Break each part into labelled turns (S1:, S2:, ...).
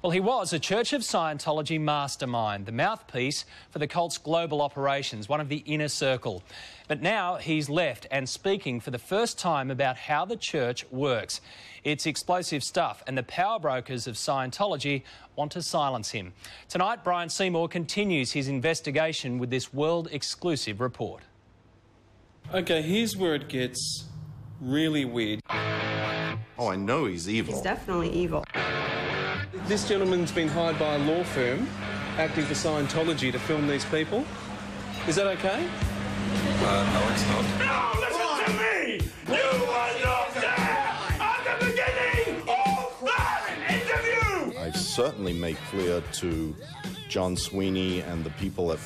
S1: Well, he was a Church of Scientology mastermind, the mouthpiece for the cult's global operations, one of the inner circle. But now he's left and speaking for the first time about how the church works. It's explosive stuff, and the power brokers of Scientology want to silence him. Tonight, Brian Seymour continues his investigation with this world-exclusive report.
S2: OK, here's where it gets really weird.
S3: Oh, I know he's evil.
S4: He's definitely evil.
S2: This gentleman's been hired by a law firm acting for Scientology to film these people. Is that OK?
S5: No, it's not.
S6: No, listen to me! You were not there at the beginning of that interview!
S3: I've certainly made clear to John Sweeney and the people at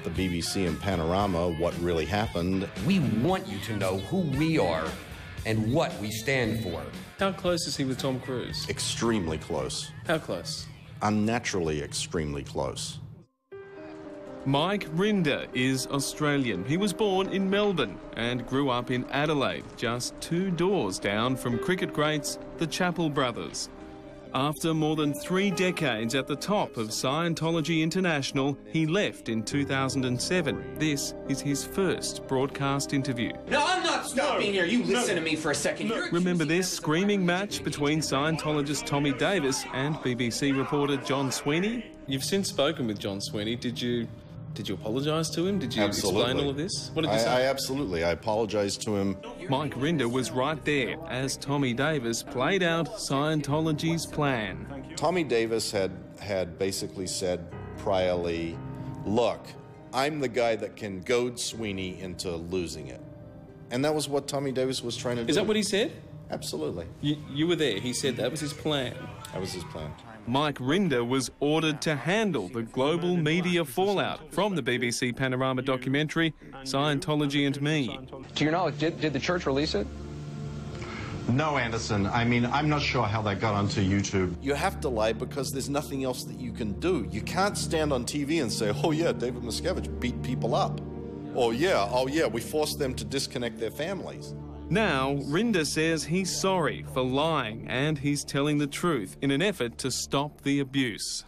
S3: the BBC and Panorama what really happened.
S5: We want you to know who we are and what we stand for.
S2: How close is he with Tom Cruise?
S3: Extremely close.
S2: How close?
S3: Unnaturally extremely close.
S2: Mike Rinder is Australian. He was born in Melbourne and grew up in Adelaide, just 2 doors down from cricket greats the Chappell brothers. After more than 3 decades at the top of Scientology International, he left in 2007. This is his first broadcast interview.
S7: No, I'm not stopping here. You listen to me for a second.
S2: Remember this screaming match between Scientologist Tommy Davis and BBC reporter John Sweeney? You've since spoken with John Sweeney. Did you apologise to him? Did you explain all of this? What did you say?
S3: I apologised to him.
S2: Mike Rinder was right there as Tommy Davis played out Scientology's plan.
S3: Tommy Davis had basically said priorly, look, I'm the guy that can goad Sweeney into losing it. And that was what Tommy Davis was trying to do.
S2: Is that what he said?
S3: Absolutely.
S2: You were there. He said that was his plan.
S3: That was his plan.
S2: Mike Rinder was ordered to handle the global media fallout from the BBC Panorama documentary, Scientology and Me.
S7: To your knowledge, did the church release it?
S8: No, Anderson. I mean, I'm not sure how that got onto YouTube.
S3: You have to lie because there's nothing else that you can do. You can't stand on TV and say, oh yeah, David Miscavige beat people up. Oh yeah, we forced them to disconnect their families.
S2: Now, Rinder says he's sorry for lying and he's telling the truth in an effort to stop the abuse.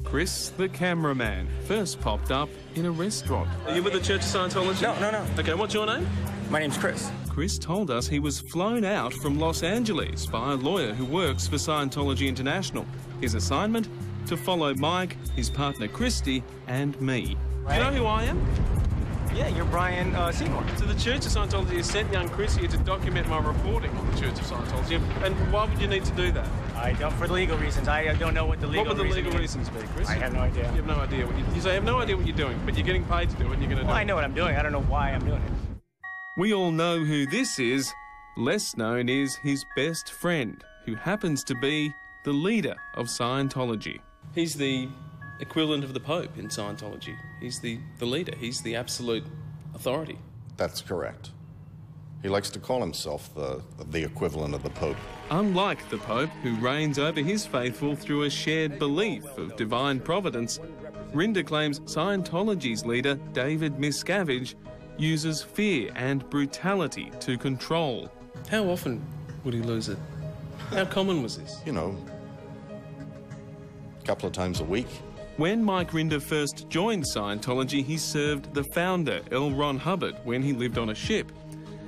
S2: Chris, the cameraman, first popped up in a restaurant. Are you with the Church of Scientology?
S7: No.
S2: OK, what's your name?
S7: My name's Chris.
S2: Chris told us he was flown out from Los Angeles by a lawyer who works for Scientology International. His assignment? To follow Mike, his partner Christy, and me.
S7: Right.
S2: You know who I am?
S7: Yeah, you're Brian Seymour.
S2: So the Church of Scientology has sent young Chris here to document my reporting on the Church of Scientology. And why would you need to do that?
S9: I don't, for legal reasons. I don't know what the legal reasons.
S2: What would the legal reasons be, Chris?
S9: I have no idea.
S2: You have no idea. You say you have no idea what you're doing, but you're getting paid to do it and you're going to do it.
S9: Well, I know what I'm doing. I don't know why I'm doing it.
S2: We all know who this is. Less known is his best friend, who happens to be the leader of Scientology. He's the equivalent of the Pope in Scientology. He's the leader. He's the absolute authority.
S3: That's correct. He likes to call himself the equivalent of the Pope.
S2: Unlike the Pope, who reigns over his faithful through a shared belief of divine providence, Rinder claims Scientology's leader, David Miscavige, uses fear and brutality to control. How often would he lose it? How common was this?
S3: You know, a couple of times a week.
S2: When Mike Rinder first joined Scientology, he served the founder, L. Ron Hubbard, when he lived on a ship.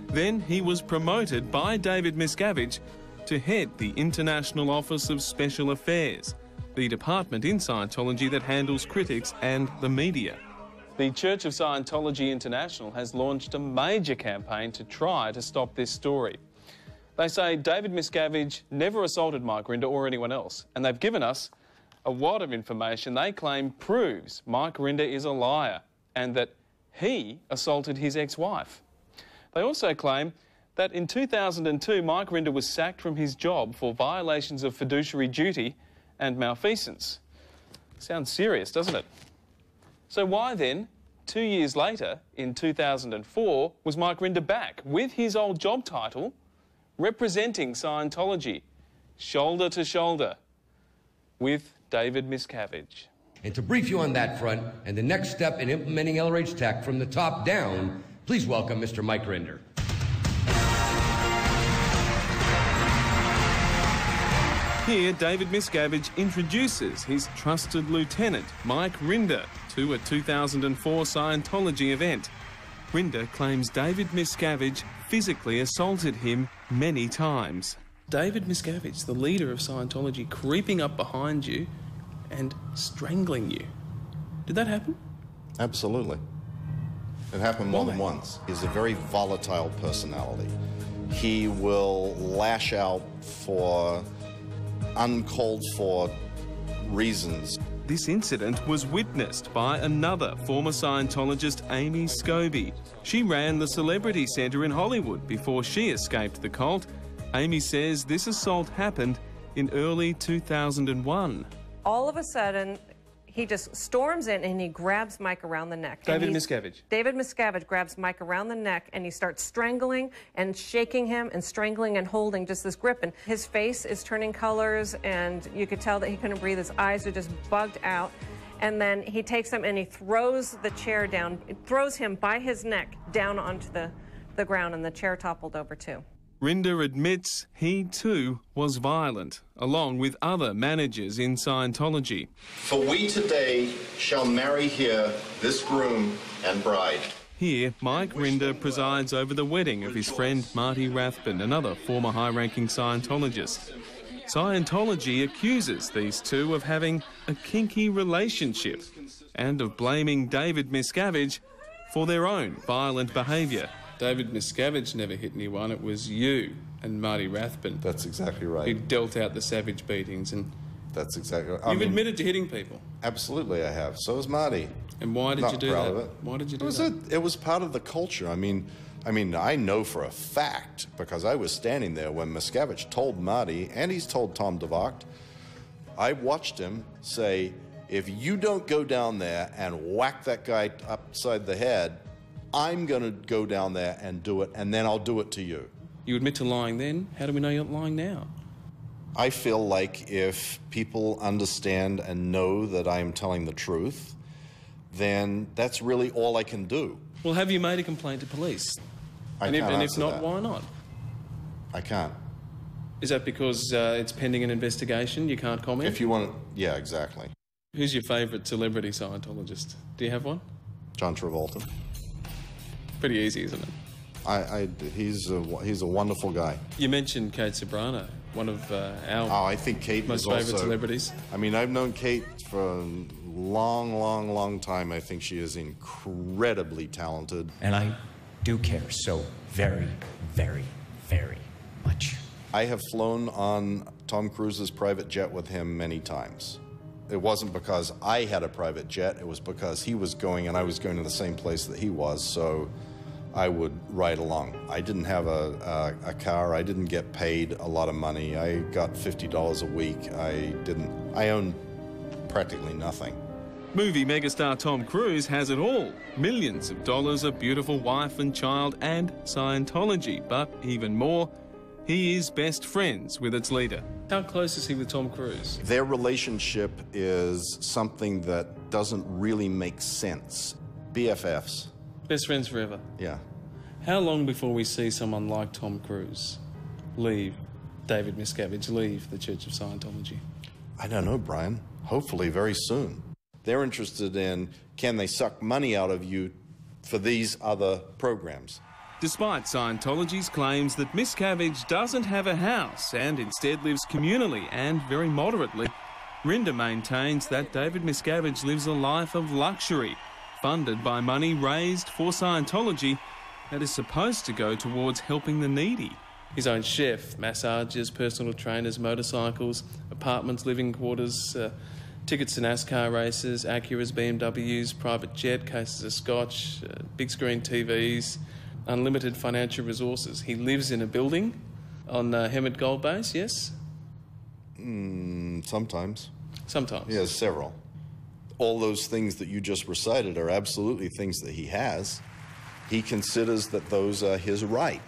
S2: Then he was promoted by David Miscavige to head the International Office of Special Affairs, the department in Scientology that handles critics and the media. The Church of Scientology International has launched a major campaign to try to stop this story. They say David Miscavige never assaulted Mike Rinder or anyone else, and they've given us a wad of information they claim proves Mike Rinder is a liar and that he assaulted his ex-wife. They also claim that in 2002, Mike Rinder was sacked from his job for violations of fiduciary duty and malfeasance. Sounds serious, doesn't it? So why then, 2 years later, in 2004, was Mike Rinder back with his old job title, representing Scientology, shoulder to shoulder, with David Miscavige?
S5: And to brief you on that front and the next step in implementing LRH Tech from the top down, please welcome Mr. Mike Rinder.
S2: Here, David Miscavige introduces his trusted lieutenant, Mike Rinder, to a 2004 Scientology event. Rinder claims David Miscavige physically assaulted him many times. David Miscavige, the leader of Scientology, creeping up behind you and strangling you. Did that happen?
S3: Absolutely. It happened more than once. He's a very volatile personality. He will lash out for uncalled for reasons.
S2: This incident was witnessed by another former Scientologist, Amy Scobie. She ran the Celebrity Centre in Hollywood before she escaped the cult. Amy says this assault happened in early 2001.
S4: All of a sudden, he just storms in and he grabs Mike around the neck.
S2: David Miscavige.
S4: David Miscavige grabs Mike around the neck and he starts strangling and shaking him and strangling and holding just this grip. And his face is turning colors and you could tell that he couldn't breathe. His eyes are just bugged out. And then he takes him and he throws the chair down, throws him by his neck down onto the ground, and the chair toppled over too.
S2: Rinder admits he too was violent, along with other managers in Scientology.
S3: For we today shall marry here this groom and bride.
S2: Here, Mike Rinder presides over the wedding of his friend Marty Rathbun, another former high-ranking Scientologist. Scientology accuses these two of having a kinky relationship and of blaming David Miscavige for their own violent behaviour. David Miscavige never hit anyone. It was you and Marty Rathbun.
S3: That's exactly right.
S2: Who dealt out the savage beatings. And
S3: that's exactly right.
S2: You've admitted to hitting people.
S3: Absolutely, I have. So has Marty.
S2: And why did you do that?
S3: Not proud of it.
S2: Why did you do that?
S3: It was part of the culture. I mean, I know for a fact, because I was standing there when Miscavige told Marty, and he's told Tom DeVocht, I watched him say, if you don't go down there and whack that guy upside the head, I'm going to go down there and do it, and then I'll do it to you.
S2: You admit to lying then? How do we know you're lying now?
S3: I feel like if people understand and know that I am telling the truth, then that's really all I can do.
S2: Well, have you made a complaint to police?
S3: And if
S2: not, why not?
S3: I can't.
S2: Is that because it's pending an investigation? You can't comment?
S3: If you want to, yeah, exactly.
S2: Who's your favourite celebrity Scientologist? Do you have one?
S3: John Travolta.
S2: Pretty easy, isn't it?
S3: He's a wonderful guy.
S2: You mentioned Kate Ceberano, one of our
S3: I think Kate
S2: most favourite celebrities.
S3: I mean, I've known Kate for a long time. I think she is incredibly talented.
S10: And I do care so very, very, very much.
S3: I have flown on Tom Cruise's private jet with him many times. It wasn't because I had a private jet, it was because he was going and I was going to the same place that he was, so I would ride along. I didn't have a car, I didn't get paid a lot of money. I got $50 a week. I owned practically nothing.
S2: Movie megastar Tom Cruise has it all. Millions of dollars, a beautiful wife and child, and Scientology. But even more, he is best friends with its leader. How close is he with Tom Cruise?
S3: Their relationship is something that doesn't really make sense. BFFs.
S2: Best friends forever?
S3: Yeah.
S2: How long before we see someone like Tom Cruise leave, David Miscavige leave the Church of Scientology?
S3: I don't know, Brian. Hopefully very soon. They're interested in, can they suck money out of you for these other programs?
S2: Despite Scientology's claims that Miscavige doesn't have a house and instead lives communally and very moderately, Rinder maintains that David Miscavige lives a life of luxury, funded by money raised for Scientology that is supposed to go towards helping the needy. His own chef, massages, personal trainers, motorcycles, apartments, living quarters, tickets to NASCAR races, Acuras, BMWs, private jet, cases of scotch, big screen TVs, unlimited financial resources. He lives in a building on Hemet Gold Base, yes?
S3: Sometimes.
S2: Sometimes?
S3: He has several. All those things that you just recited are absolutely things that he has. He considers that those are his right.